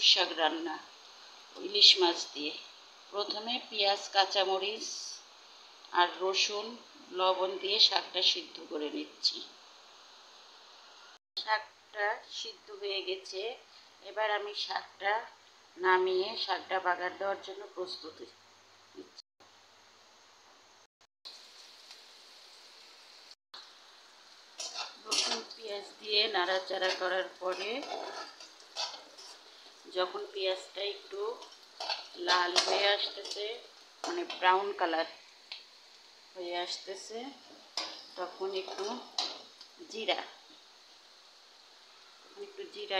কচুর শাক রান্না ইলিশ মাছ দিয়ে। প্রথমে পেঁয়াজ, কাঁচামরিচ আর রসুন, লবণ দিয়ে শাকটা সিদ্ধ করে নিচ্ছি। শাকটা সিদ্ধ হয়ে গেছে। এবার আমি শাকটা নামিয়ে শাকটা বাগার দেওয়ার জন্য প্রস্তুতি নিচ্ছি। রসুন পেঁয়াজ দিয়ে নাড়াচাড়া করার পরে যখন পেঁয়াজটা একটু লাল হয়ে আসতেছে, মানে ব্রাউন কালার হয়ে আসতেছে, তখন একটু জিরা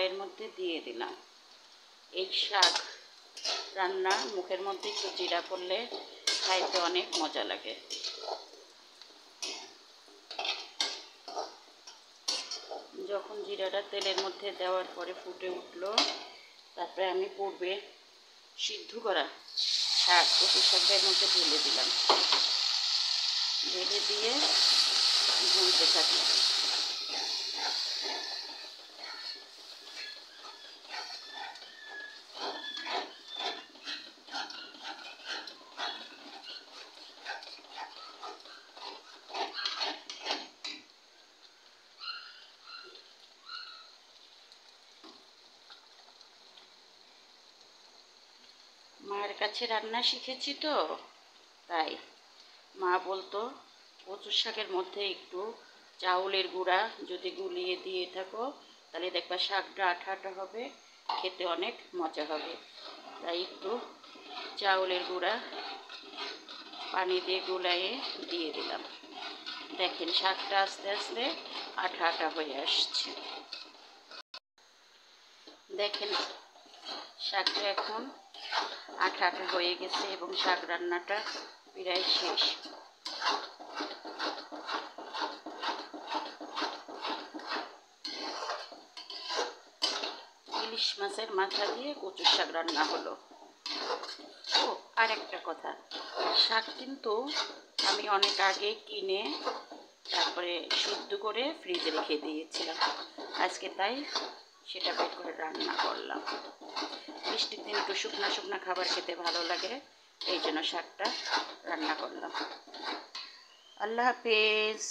এর মধ্যে দিয়ে দিলাম। এই শাক রান্না মুখের মধ্যে একটু জিরা করলে খাইতে অনেক মজা লাগে। যখন জিরাটা তেলের মধ্যে দেওয়ার পরে ফুটে উঠলো, তারপরে আমি পূর্বে সিদ্ধ করা শাক কচু শাকের মধ্যে ঢেলে দিলাম। ঢেলে দিয়ে ভুনতে থাকি। মায়ের কাছে রান্না শিখেছি তো, তাই মা বলতো কচুর শাকের মধ্যে একটু চাউলের গুঁড়া যদি গুলিয়ে দিয়ে থাকো তাহলে দেখবা শাকটা আঠা আঠা হবে, খেতে অনেক মজা হবে। তাই একটু চাউলের গুঁড়া পানি দিয়ে গুলাইয়ে দিয়ে দিলাম। দেখেন শাকটা আস্তে আস্তে আঠা আঠা হয়ে আসছে। দেখেন শাকটা এখন আঠা আঠা হয়ে গেছে এবং শাক রান্নাটা প্রায় শেষ। ইলিশ মাছের মাথা দিয়ে কচুর শাক রান্না হলো। ও আর একটা কথা, শাক কিন্তু আমি অনেক আগে কিনে তারপরে সিদ্ধ করে ফ্রিজে রেখে দিয়েছিলাম। আজকে তাই সেটা বের করে রান্না করলাম। বৃষ্টির দিন একটু শুকনো শুকনো খাবার খেতে ভালো লাগে, এই জন্য শাকটা রান্না করলাম। আল্লাহ হাফেজ।